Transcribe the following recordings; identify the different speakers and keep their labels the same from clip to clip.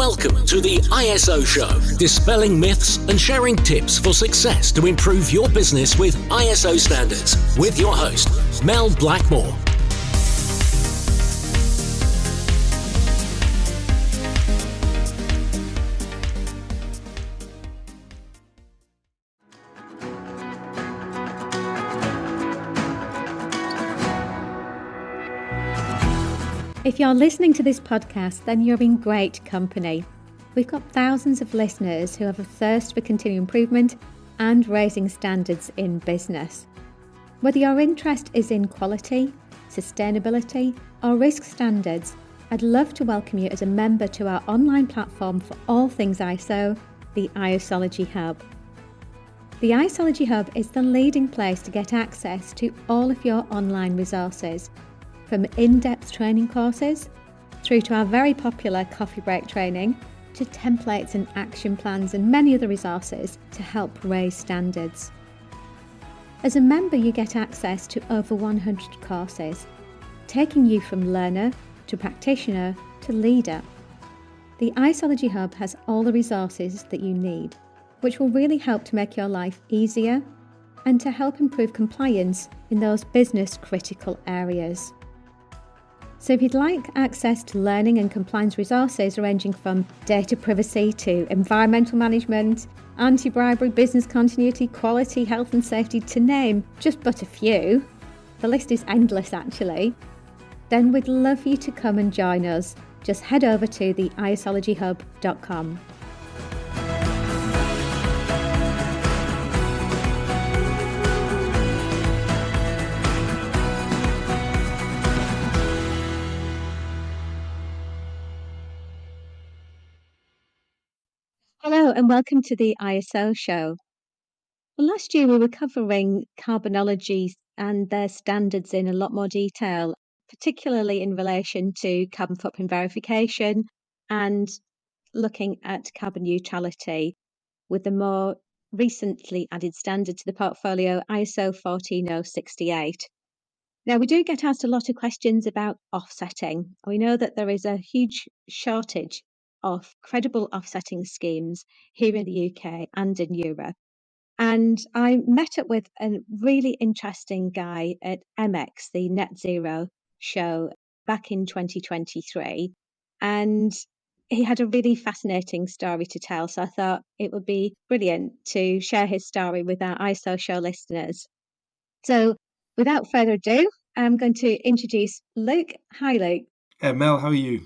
Speaker 1: Welcome to the ISO Show, dispelling myths and sharing tips for success to improve your business with ISO standards, with your host, Mel Blackmore.
Speaker 2: If you're listening to this podcast, then you're in great company. We've got thousands of listeners who have a thirst for continuous improvement and raising standards in business. Whether your interest is in quality, sustainability, or risk standards, I'd love to welcome you as a member to our online platform for all things ISO, the ISOlogy Hub. The ISOlogy Hub is the leading place to get access to all of your online resources, from in-depth training courses through to our very popular coffee break training, to templates and action plans and many other resources to help raise standards. As a member, you get access to over 100 courses, taking you from learner to practitioner to leader. The ISOlogy Hub has all the resources that you need, which will really help to make your life easier and to help improve compliance in those business critical areas. So if you'd like access to learning and compliance resources ranging from data privacy to environmental management, anti-bribery, business continuity, quality, health and safety, to name just but a few, the list is endless actually, then we'd love for you to come and join us. Just head over to the isologyhub.com. Hello and welcome to the ISO Show. Well, last year we were covering carbonology and their standards in a lot more detail, particularly in relation to carbon footprint verification and looking at carbon neutrality with the more recently added standard to the portfolio, ISO 14068. Now, we do get asked a lot of questions about offsetting. We know that there is a huge shortage of credible offsetting schemes here in the UK and in Europe. And I met up with a really interesting guy at MX, the Net Zero show, back in 2023. And he had a really fascinating story to tell. So I thought it would be brilliant to share his story with our ISO show listeners. So without further ado, I'm going to introduce Luke. Hi, Luke.
Speaker 3: Hey, Mel, how are you?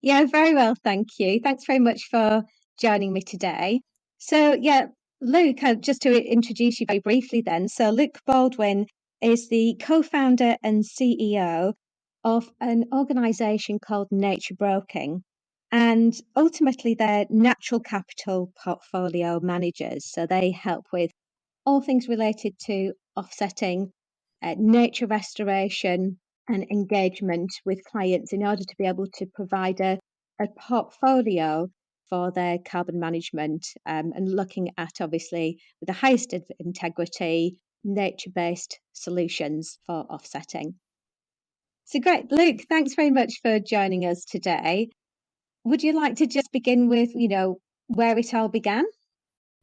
Speaker 2: Yeah, very well, thank you. Thanks very much for joining me today. So, Luke, just to introduce you very briefly then. So, Luke Baldwin is the co-founder and CEO of an organisation called Nature Broking. And ultimately, they're natural capital portfolio managers. So, they help with all things related to offsetting, nature restoration, and engagement with clients in order to be able to provide a portfolio for their carbon management, and looking at obviously with the highest integrity, nature-based solutions for offsetting. So great, Luke, thanks very much for joining us today. Would you like to just begin with, where it all began?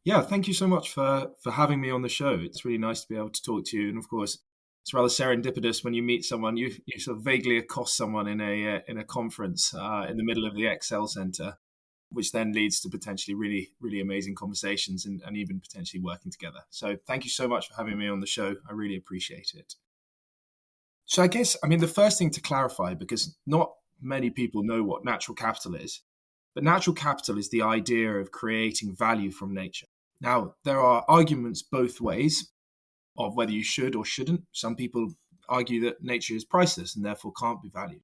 Speaker 3: Yeah, thank you so much for having me on the show. It's really nice to be able to talk to you. And of course, it's rather serendipitous when you meet someone, you sort of vaguely accost someone in a conference in the middle of the Excel Centre, which then leads to potentially really, really amazing conversations and even potentially working together. So thank you so much for having me on the show. I really appreciate it. So the first thing to clarify, because not many people know what natural capital is, but natural capital is the idea of creating value from nature. Now, there are arguments both ways of whether you should or shouldn't. Some people argue that nature is priceless and therefore can't be valued.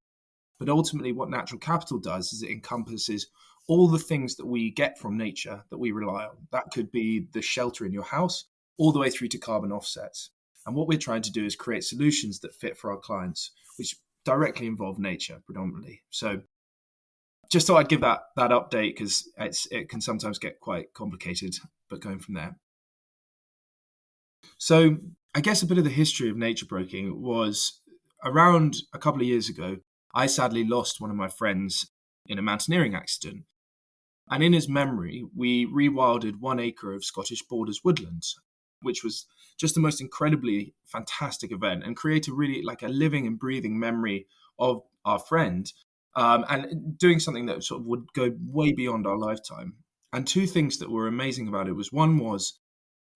Speaker 3: But ultimately, what natural capital does is it encompasses all the things that we get from nature that we rely on. That could be the shelter in your house, all the way through to carbon offsets. And what we're trying to do is create solutions that fit for our clients, which directly involve nature predominantly. So just thought I'd give that update because it can sometimes get quite complicated, but going from there. So I guess a bit of the history of nature broking was around a couple of years ago. I sadly lost one of my friends in a mountaineering accident. And in his memory, we rewilded 1 acre of Scottish Borders woodlands, which was just the most incredibly fantastic event and created really like a living and breathing memory of our friend, and doing something that sort of would go way beyond our lifetime. And two things that were amazing about it was one was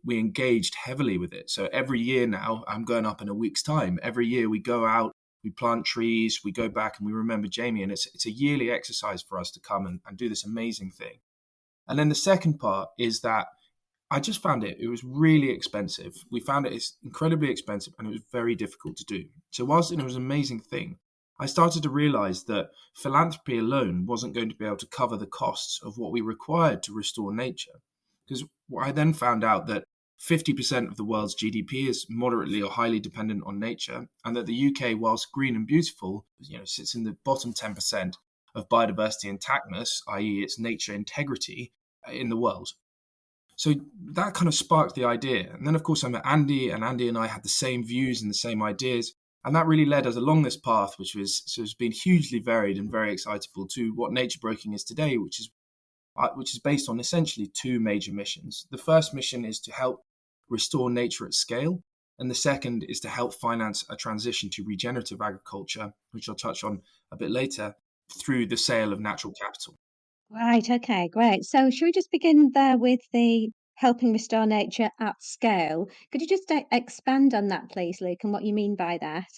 Speaker 3: we engaged heavily with it. So every year now, I'm going up in a week's time. Every year we go out, we plant trees, we go back and we remember Jamie. And it's a yearly exercise for us to come and do this amazing thing. And then the second part is that I just found it was really expensive. We found it's incredibly expensive and it was very difficult to do. So whilst it was an amazing thing, I started to realize that philanthropy alone wasn't going to be able to cover the costs of what we required to restore nature. Because I then found out that 50% of the world's GDP is moderately or highly dependent on nature, and that the UK, whilst green and beautiful, sits in the bottom 10% of biodiversity intactness, i.e. its nature integrity in the world. So that kind of sparked the idea. And then, of course, I met Andy, and Andy and I had the same views and the same ideas. And that really led us along this path, which has been hugely varied and very excitable, to what nature broking is today, which is based on essentially two major missions. The first mission is to help restore nature at scale, and the second is to help finance a transition to regenerative agriculture, which I'll touch on a bit later, through the sale of natural capital.
Speaker 2: Right, okay, great. So, should we just begin there with the helping restore nature at scale? Could you just expand on that, please, Luke, and what you mean by that?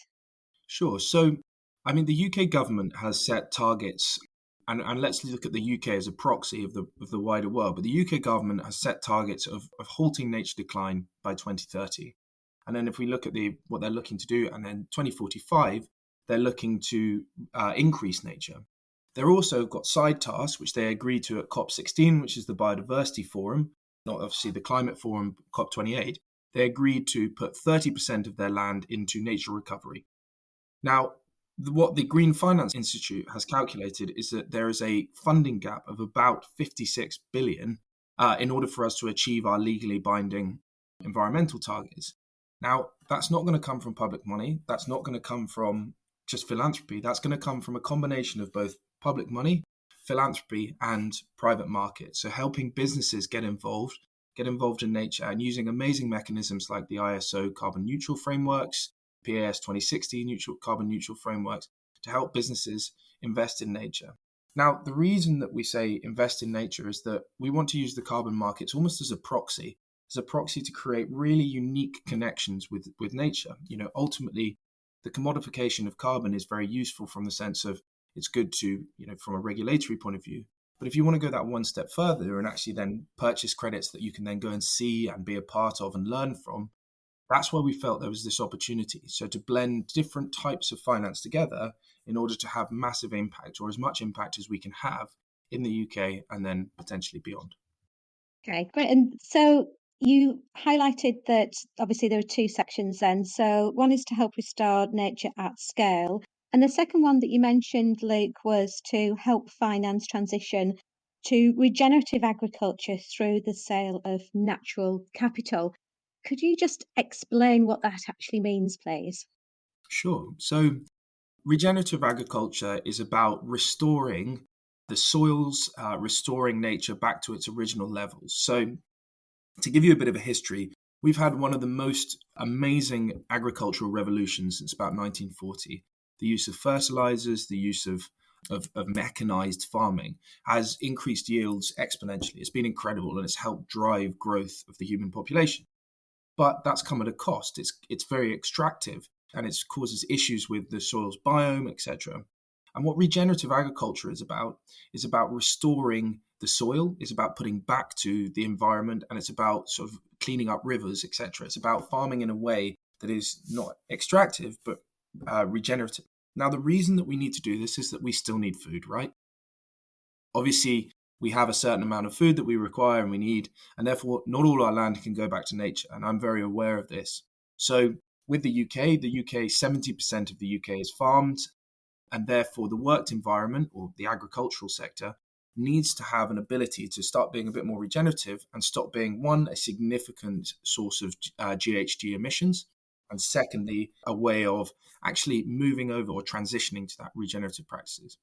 Speaker 3: Sure. So, I mean, the UK government has set targets, and let's look at the UK as a proxy of the wider world. But the UK government has set targets of halting nature decline by 2030. And then if we look at what they're looking to do, and then 2045, they're looking to increase nature. They're also got side tasks, which they agreed to at COP16, which is the Biodiversity Forum, not obviously the Climate Forum, COP28. They agreed to put 30% of their land into nature recovery. Now, what the Green Finance Institute has calculated is that there is a funding gap of about 56 billion in order for us to achieve our legally binding environmental targets. Now, that's not going to come from public money. That's not going to come from just philanthropy. That's going to come from a combination of both public money, philanthropy, and private markets. So helping businesses get involved in nature, and using amazing mechanisms like the ISO carbon neutral frameworks, PAS 2060 carbon neutral frameworks, to help businesses invest in nature. Now, the reason that we say invest in nature is that we want to use the carbon markets almost as a proxy to create really unique connections with nature. Ultimately, the commodification of carbon is very useful from the sense of it's good to, from a regulatory point of view. But if you want to go that one step further and actually then purchase credits that you can then go and see and be a part of and learn from, that's why we felt there was this opportunity. So to blend different types of finance together in order to have massive impact, or as much impact as we can have in the UK and then potentially beyond.
Speaker 2: Okay, great. And so you highlighted that obviously there are two sections then. So one is to help restore nature at scale. And the second one that you mentioned, Luke, was to help finance transition to regenerative agriculture through the sale of natural capital. Could you just explain what that actually means, please?
Speaker 3: Sure. So regenerative agriculture is about restoring the soils, restoring nature back to its original levels. So to give you a bit of a history, we've had one of the most amazing agricultural revolutions since about 1940. The use of fertilizers, the use of mechanized farming has increased yields exponentially. It's been incredible, and it's helped drive growth of the human population. But that's come at a cost. It's very extractive, and it causes issues with the soil's biome, etc. And what regenerative agriculture is about restoring the soil, is about putting back to the environment, and it's about sort of cleaning up rivers, etc. It's about farming in a way that is not extractive, but regenerative. Now, the reason that we need to do this is that we still need food, right? Obviously, we have a certain amount of food that we require and we need, and therefore not all our land can go back to nature. And I'm very aware of this. So with the UK, 70% of the UK is farmed, and therefore the worked environment, or the agricultural sector, needs to have an ability to start being a bit more regenerative and stop being, one, a significant source of GHG emissions, and secondly, a way of actually moving over or transitioning to that regenerative practices.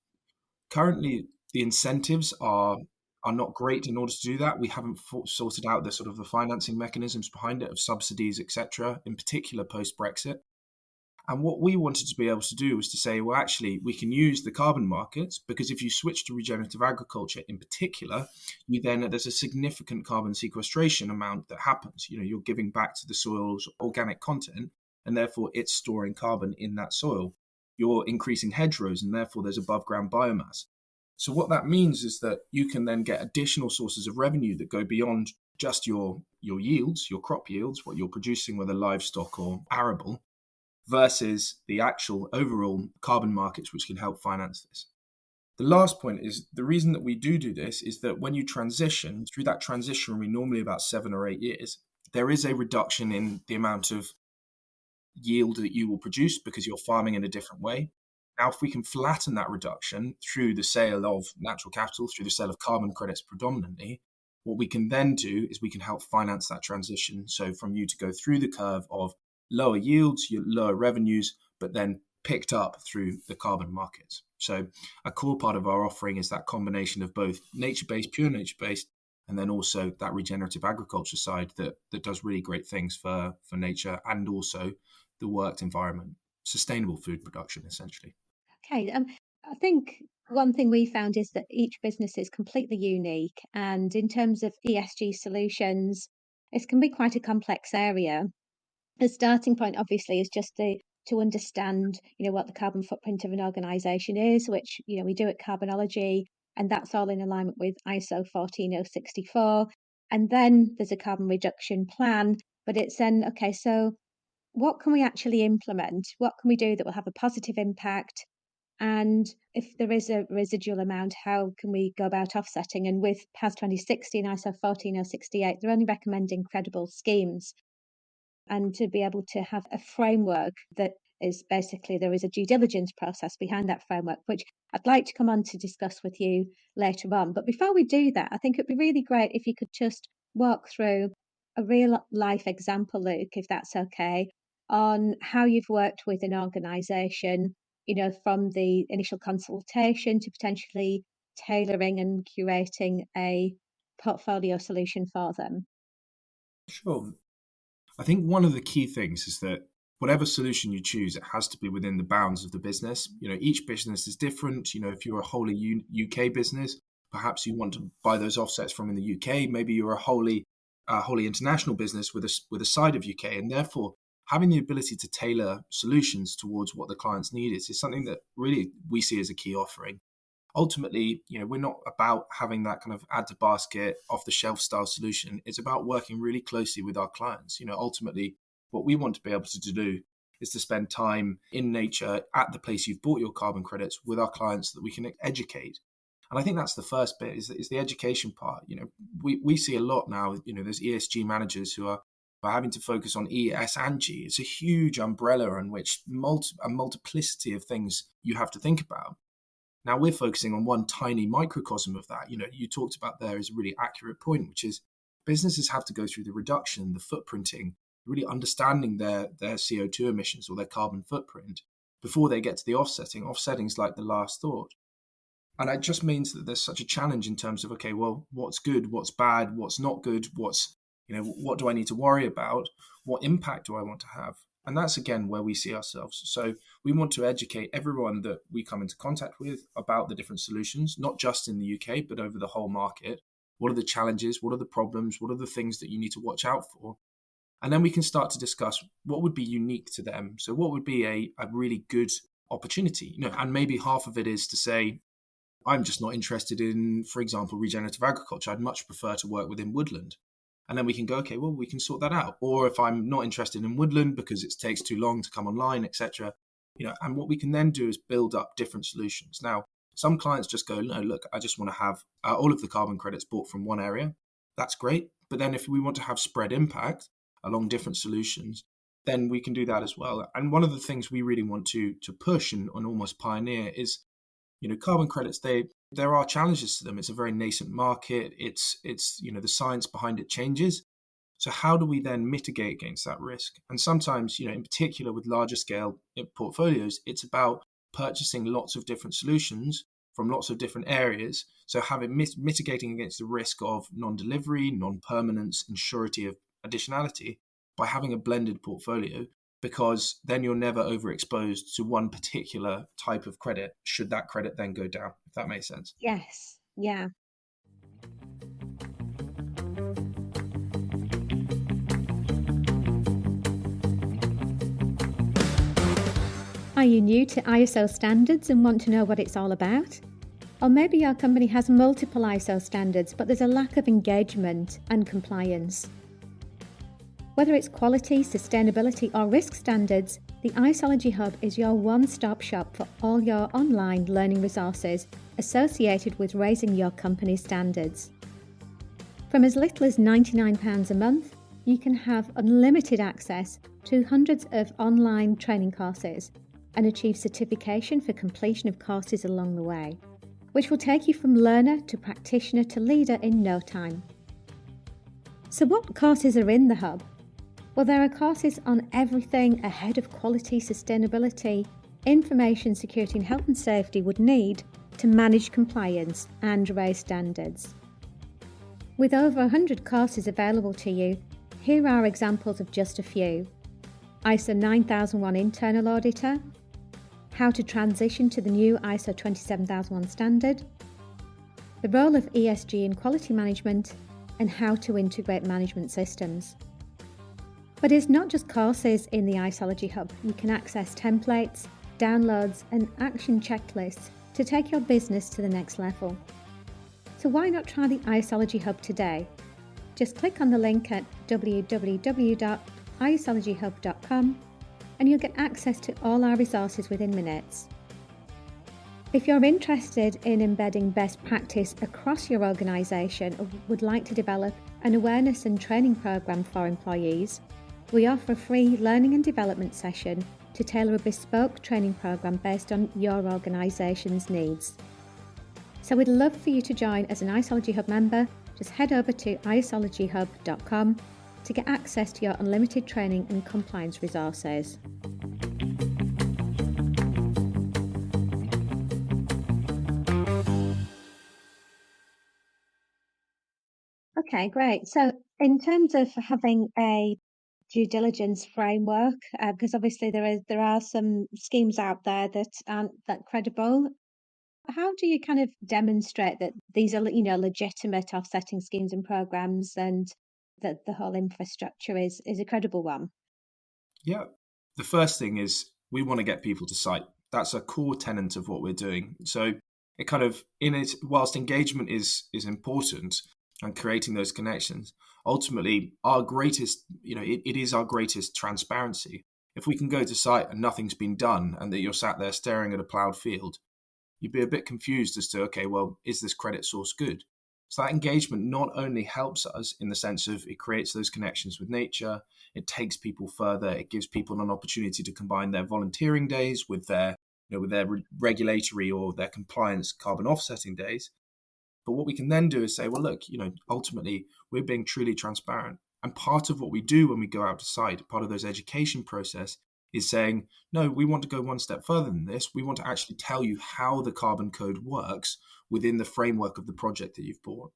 Speaker 3: Currently, the incentives are are not great in order to do that. We haven't sorted out the sort of the financing mechanisms behind it of subsidies, etc., in particular post-Brexit. And what we wanted to be able to do was to say, well, actually, we can use the carbon markets, because if you switch to regenerative agriculture in particular, there's a significant carbon sequestration amount that happens. You're giving back to the soil's organic content, and therefore it's storing carbon in that soil. You're increasing hedgerows, and therefore there's above ground biomass. So what that means is that you can then get additional sources of revenue that go beyond just your yields, your crop yields, what you're producing, whether livestock or arable, versus the actual overall carbon markets, which can help finance this. The last point is the reason that we do this is that when you transition, through that transition, we normally about 7 or 8 years, there is a reduction in the amount of yield that you will produce because you're farming in a different way. Now, if we can flatten that reduction through the sale of natural capital, through the sale of carbon credits predominantly, what we can then do is we can help finance that transition. So from you to go through the curve of lower yields, lower revenues, but then picked up through the carbon markets. So a core part of our offering is that combination of both nature-based, pure nature-based, and then also that regenerative agriculture side that does really great things for nature and also the worked environment, sustainable food production, essentially.
Speaker 2: Okay, I think one thing we found is that each business is completely unique, and in terms of ESG solutions, it can be quite a complex area. The starting point, obviously, is just to understand, what the carbon footprint of an organisation is, which we do at Carbonology, and that's all in alignment with ISO 14064. And then there's a carbon reduction plan, but it's then okay. So what can we actually implement? What can we do that will have a positive impact? And if there is a residual amount, how can we go about offsetting? And with PAS 2060 and ISO 14068, they're only recommending credible schemes. And to be able to have a framework that is basically, there is a due diligence process behind that framework, which I'd like to come on to discuss with you later on. But before we do that, I think it'd be really great if you could just walk through a real life example, Luke, if that's okay, on how you've worked with an organisation, from the initial consultation to potentially tailoring and curating a portfolio solution for them.
Speaker 3: Sure. I think one of the key things is that whatever solution you choose, it has to be within the bounds of the business. Each business is different. If you're a wholly UK business, perhaps you want to buy those offsets from in the UK. Maybe you're a wholly international business with a side of UK, and therefore having the ability to tailor solutions towards what the client's need is something that really we see as a key offering. Ultimately, we're not about having that kind of add to basket, off the shelf style solution. It's about working really closely with our clients. Ultimately, what we want to be able to do is to spend time in nature at the place you've bought your carbon credits with our clients so that we can educate. And I think that's the first bit is the education part. We see a lot now, there's ESG managers who are having to focus on E, S, and G. It's a huge umbrella in which a multiplicity of things you have to think about. Now we're focusing on one tiny microcosm of that. You talked about there is a really accurate point, which is businesses have to go through the reduction, the footprinting, really understanding their CO2 emissions or their carbon footprint before they get to the offsetting. Offsetting is like the last thought. And it just means that there's such a challenge in terms of, okay, well, what's good, what's bad, what's not good, what do I need to worry about? What impact do I want to have? And that's, again, where we see ourselves. So we want to educate everyone that we come into contact with about the different solutions, not just in the UK, but over the whole market. What are the challenges? What are the problems? What are the things that you need to watch out for? And then we can start to discuss what would be unique to them. So what would be a really good opportunity? And maybe half of it is to say, I'm just not interested in, for example, regenerative agriculture. I'd much prefer to work within woodland. And then we can go, okay, well, we can sort that out. Or if I'm not interested in woodland because it takes too long to come online, etc., and what we can then do is build up different solutions. Now, some clients just go, no, look, I just want to have all of the carbon credits bought from one area. That's great. But then if we want to have spread impact along different solutions, then we can do that as well. And one of the things we really want to push and almost pioneer is, carbon credits, there are challenges to them. It's a very nascent market. It's the science behind it changes. So how do we then mitigate against that risk? And sometimes, in particular with larger scale portfolios, it's about purchasing lots of different solutions from lots of different areas. So having mitigating against the risk of non-delivery, non-permanence, and surety of additionality by having a blended portfolio, because then you're never overexposed to one particular type of credit should that credit then go down, if that makes sense.
Speaker 2: Yes. Yeah. Are you new to ISO standards and want to know what it's all about? Or maybe your company has multiple ISO standards, but there's a lack of engagement and compliance. Whether it's quality, sustainability, or risk standards, the Isology Hub is your one-stop shop for all your online learning resources associated with raising your company's standards. From as little as £99 a month, you can have unlimited access to hundreds of online training courses and achieve certification for completion of courses along the way, which will take you from learner to practitioner to leader in no time. So what courses are in the Hub? Well, there are courses on everything a head of quality, sustainability, information security and health and safety would need to manage compliance and raise standards. With over 100 courses available to you, here are examples of just a few. ISO 9001 Internal Auditor, how to transition to the new ISO 27001 standard, the role of ESG in quality management, and how to integrate management systems. But it's not just courses in the Isology Hub. You can access templates, downloads, and action checklists to take your business to the next level. So why not try the Isology Hub today? Just click on the link at www.isologyhub.com and you'll get access to all our resources within minutes. If you're interested in embedding best practice across your organisation or would like to develop an awareness and training programme for employees, we offer a free learning and development session to tailor a bespoke training programme based on your organisation's needs. So we'd love for you to join as an Isology Hub member. Just head over to isologyhub.com to get access to your unlimited training and compliance resources. Okay, great. So in terms of having a due diligence framework, because obviously there are some schemes out there that aren't that credible. How do you kind of demonstrate that these are, legitimate offsetting schemes and programs, and that the whole infrastructure is a credible one?
Speaker 3: Yeah. The first thing is we want to get people to site. That's a core tenet of what we're doing. So it kind of, whilst engagement is important and creating those connections, ultimately our greatest, it is our greatest transparency. If we can go to site and nothing's been done and that you're sat there staring at a ploughed field, you'd be a bit confused as to, okay, well, is this credit source good? So that engagement not only helps us in the sense of it creates those connections with nature, it takes people further, it gives people an opportunity to combine their volunteering days with their regulatory or their compliance carbon offsetting days. But what we can then do is say, well, look, ultimately we're being truly transparent. And part of what we do when we go out to site, part of those education process is saying, no, we want to go one step further than this. We want to actually tell you how the carbon code works within the framework of the project that you've bought.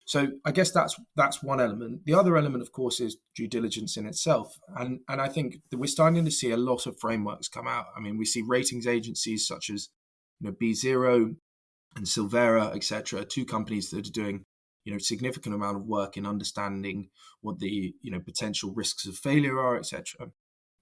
Speaker 3: So I guess that's one element. The other element, of course, is due diligence in itself. And I think that we're starting to see a lot of frameworks come out. I mean, we see ratings agencies such as B0 and Silvera, etc., two companies that are doing significant amount of work in understanding what the potential risks of failure are, etc.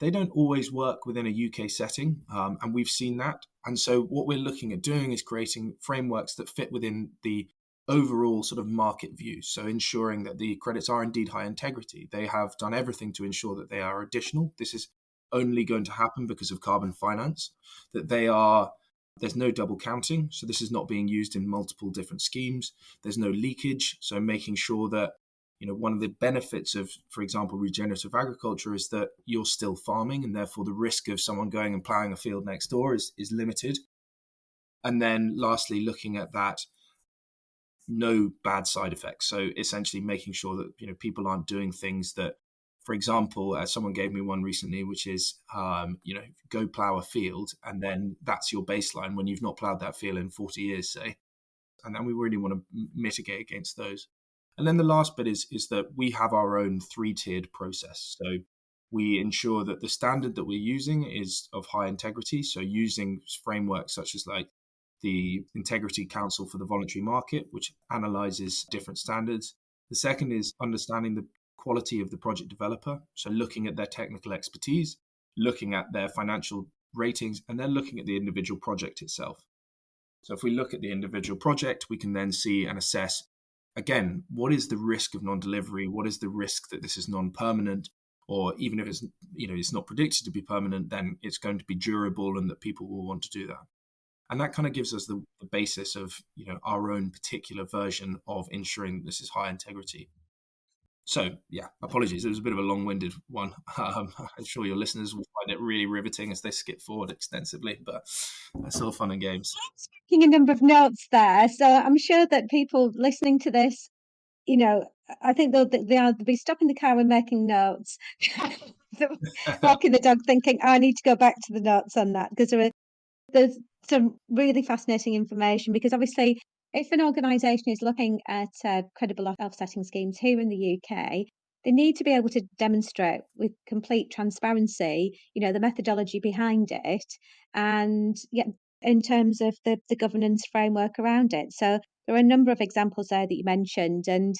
Speaker 3: They don't always work within a UK setting, and we've seen that. And so what we're looking at doing is creating frameworks that fit within the overall sort of market view. So ensuring that the credits are indeed high integrity. They have done everything to ensure that they are additional. This is only going to happen because of carbon finance, that there's no double counting. So this is not being used in multiple different schemes. There's no leakage. So making sure that one of the benefits of, for example, regenerative agriculture is that you're still farming, and therefore the risk of someone going and ploughing a field next door is limited. And then lastly, looking at that, no bad side effects. So essentially making sure that people aren't doing things that For example, someone gave me one recently, which is, go plow a field, and then that's your baseline when you've not plowed that field in 40 years, say. And then we really want to mitigate against those. And then the last bit is that we have our own 3-tiered process. So we ensure that the standard that we're using is of high integrity. So using frameworks such as like the Integrity Council for the Voluntary Market, which analyzes different standards. The second is understanding the quality of the project developer. So looking at their technical expertise, looking at their financial ratings, and then looking at the individual project itself. So if we look at the individual project, we can then see and assess, again, what is the risk of non-delivery? What is the risk that this is non-permanent? Or even if it's not predicted to be permanent, then it's going to be durable and that people will want to do that. And that kind of gives us the basis of our own particular version of ensuring that this is high integrity. So, yeah, apologies. It was a bit of a long-winded one. I'm sure your listeners will find it really riveting as they skip forward extensively, but that's all fun and games.
Speaker 2: Taking a number of notes there. So I'm sure that people listening to this, I think they'll be stopping the car and making notes, walking the dog thinking, I need to go back to the notes on that, because there's some really fascinating information, because obviously if an organisation is looking at credible offsetting schemes here in the UK, they need to be able to demonstrate with complete transparency, the methodology behind it, and in terms of the governance framework around it. So there are a number of examples there that you mentioned, and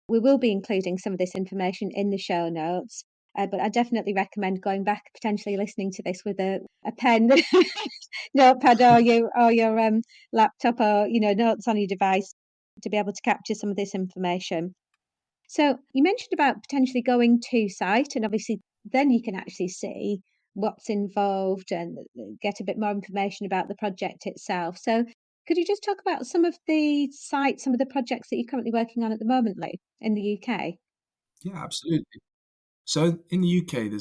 Speaker 2: we will be including some of this information in the show notes. But I definitely recommend going back, potentially listening to this with a pen, notepad, or your laptop, or notes on your device, to be able to capture some of this information. So you mentioned about potentially going to site, and obviously then you can actually see what's involved and get a bit more information about the project itself. So could you just talk about some of the sites, some of the projects that you're currently working on at the moment, Luke, in the UK?
Speaker 3: Yeah, absolutely. So in the UK,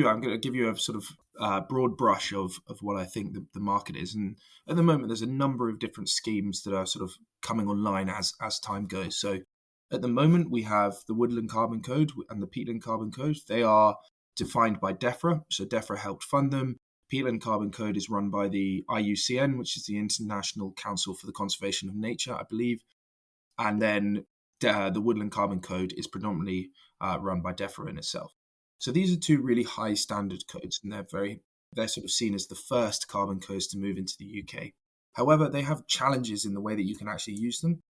Speaker 3: I'm going to give you a sort of broad brush of what I think the market is. And at the moment, there's a number of different schemes that are sort of coming online as time goes. So at the moment, we have the Woodland Carbon Code and the Peatland Carbon Code. They are defined by DEFRA. So DEFRA helped fund them. Peatland Carbon Code is run by the IUCN, which is the International Council for the Conservation of Nature, I believe. And then the Woodland Carbon Code is predominantly run by DEFRA in itself. So these are two really high standard codes, and they're sort of seen as the first carbon codes to move into the UK. However, they have challenges in the way that you can actually use them.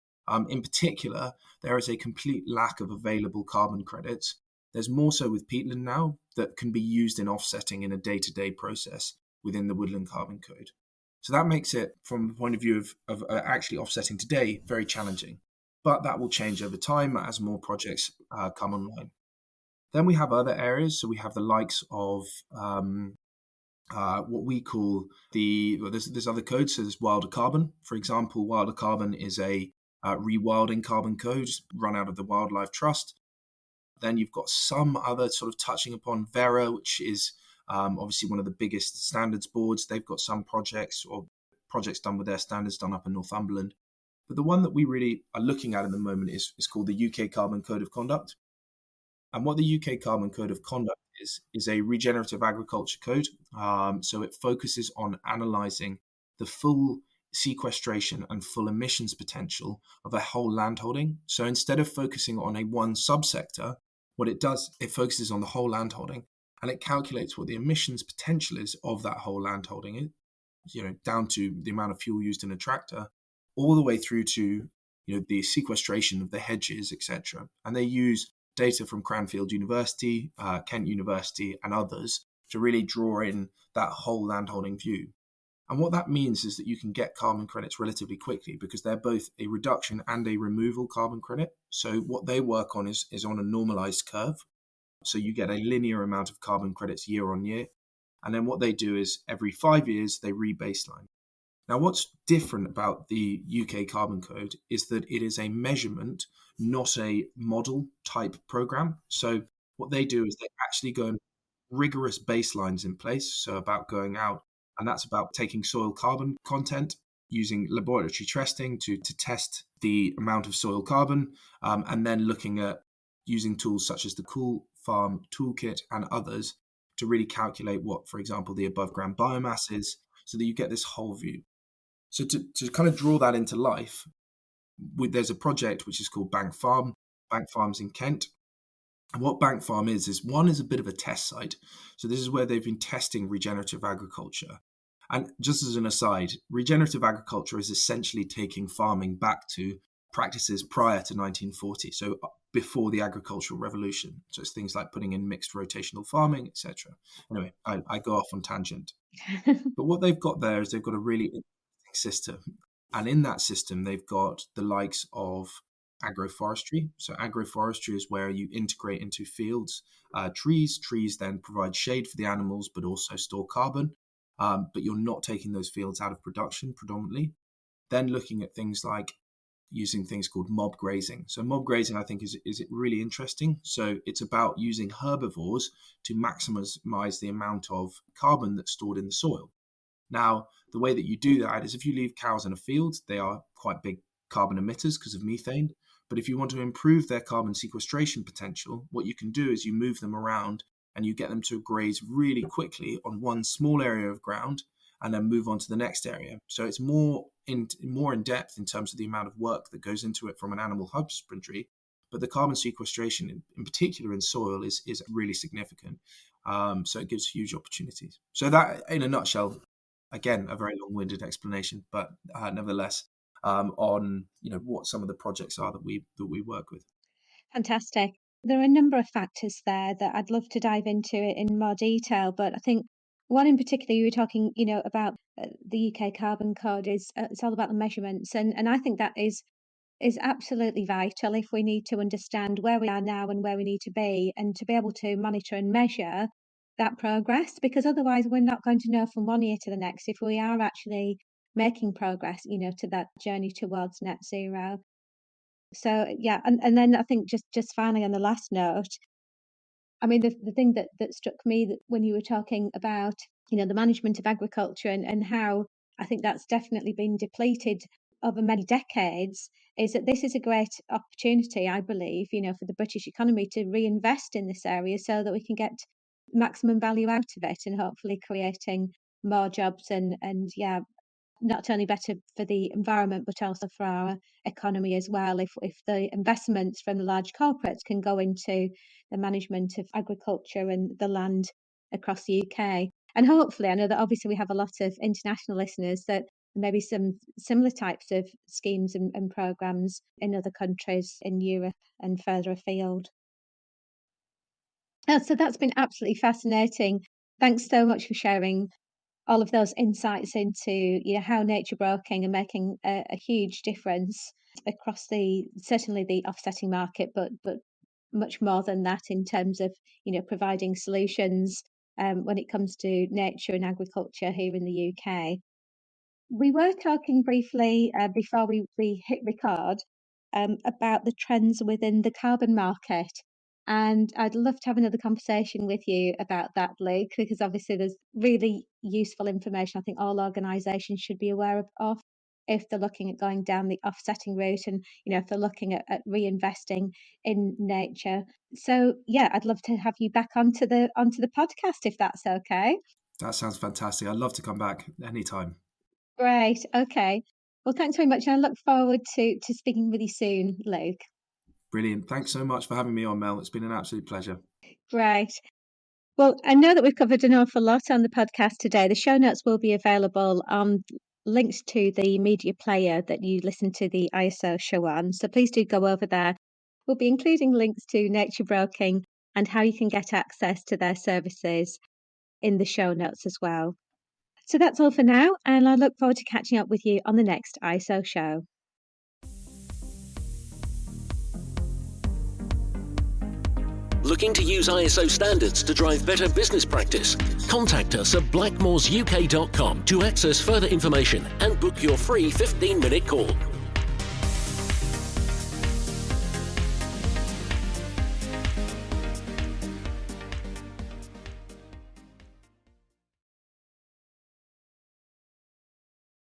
Speaker 3: In particular, there is a complete lack of available carbon credits. There's more so with peatland now that can be used in offsetting in a day-to-day process within the Woodland Carbon Code. So that makes it, from the point of view of actually offsetting today, very challenging. But that will change over time as more projects come online. Then we have other areas. So we have the likes of what we call there's other codes. So there's wilder carbon. For example, wilder carbon is a rewilding carbon code run out of the Wildlife Trust. Then you've got some other sort of touching upon Vera, which is obviously one of the biggest standards boards. They've got some projects done with their standards done up in Northumberland. But the one that we really are looking at the moment is called the UK Carbon Code of Conduct. And what the UK Carbon Code of Conduct is a regenerative agriculture code. So it focuses on analysing the full sequestration and full emissions potential of a whole landholding. So instead of focusing on a one subsector, what it does, it focuses on the whole landholding, and it calculates what the emissions potential is of that whole landholding, down to the amount of fuel used in a tractor, all the way through to the sequestration of the hedges, etc. And they use data from Cranfield University, Kent University, and others to really draw in that whole landholding view. And what that means is that you can get carbon credits relatively quickly because they're both a reduction and a removal carbon credit. So what they work on is on a normalized curve. So you get a linear amount of carbon credits year on year. And then what they do is every 5 years, they re-baseline. Now, what's different about the UK Carbon Code is that it is a measurement, not a model type program. So what they do is they actually go and rigorous baselines in place. So about going out, and that's about taking soil carbon content, using laboratory testing to test the amount of soil carbon, and then looking at using tools such as the Farm Toolkit and others to really calculate what, for example, the above ground biomass is, so that you get this whole view. So to kind of draw that into life, there's a project which is called Bank Farm. Bank Farm's in Kent. And what Bank Farm is a bit of a test site. So this is where they've been testing regenerative agriculture. And just as an aside, regenerative agriculture is essentially taking farming back to practices prior to 1940, so before the agricultural revolution. So it's things like putting in mixed rotational farming, etc. Anyway, I go off on tangent. But what they've got there is they've got a really interesting system. And in that system, they've got the likes of agroforestry. So agroforestry is where you integrate into fields trees. Trees then provide shade for the animals, but also store carbon. But you're not taking those fields out of production predominantly. Then looking at things like using things called mob grazing. So mob grazing, I think, is really interesting. So it's about using herbivores to maximize the amount of carbon that's stored in the soil. Now, the way that you do that is if you leave cows in a field, they are quite big carbon emitters because of methane. But if you want to improve their carbon sequestration potential, what you can do is you move them around and you get them to graze really quickly on one small area of ground and then move on to the next area. So it's more in depth in terms of the amount of work that goes into it from an animal husbandry, but the carbon sequestration in particular in soil is really significant. So it gives huge opportunities. So that, in a nutshell, again, a very long-winded explanation, but nevertheless, on what some of the projects are that we work with.
Speaker 2: Fantastic. There are a number of factors there that I'd love to dive into it in more detail, but I think one in particular you were talking, about the UK Carbon Code is it's all about the measurements, and I think that is absolutely vital if we need to understand where we are now and where we need to be, and to be able to monitor and measure that progress, because otherwise we're not going to know from one year to the next if we are actually making progress, to that journey towards net zero. So yeah, and then I think just finally on the last note, I mean the thing that struck me that when you were talking about the management of agriculture and how I think that's definitely been depleted over many decades, is that this is a great opportunity, I believe, for the British economy to reinvest in this area so that we can get maximum value out of it, and hopefully creating more jobs and yeah, not only better for the environment but also for our economy as well, if the investments from the large corporates can go into the management of agriculture and the land across the UK. And hopefully, I know that obviously we have a lot of international listeners, that maybe some similar types of schemes and programs in other countries in Europe and further afield. So that's been absolutely fascinating. Thanks so much for sharing all of those insights into how nature broking are making a huge difference across certainly the offsetting market, but much more than that in terms of providing solutions when it comes to nature and agriculture here in the UK. We were talking briefly before we hit record about the trends within the carbon market. And I'd love to have another conversation with you about that, Luke, because obviously there's really useful information I think all organisations should be aware of if they're looking at going down the offsetting route, and if they're looking at reinvesting in nature. So yeah, I'd love to have you back onto the podcast if that's okay.
Speaker 3: That sounds fantastic. I'd love to come back anytime.
Speaker 2: Great. Okay. Well, thanks very much. And I look forward to speaking with you soon, Luke.
Speaker 3: Brilliant. Thanks so much for having me on, Mel. It's been an absolute pleasure.
Speaker 2: Great. Well, I know that we've covered an awful lot on the podcast today. The show notes will be available on links to the media player that you listen to the ISO show on. So please do go over there. We'll be including links to Nature Broking and how you can get access to their services in the show notes as well. So that's all for now, and I look forward to catching up with you on the next ISO show.
Speaker 1: Looking to use ISO standards to drive better business practice? Contact us at blackmoresuk.com to access further information and book your free 15-minute call.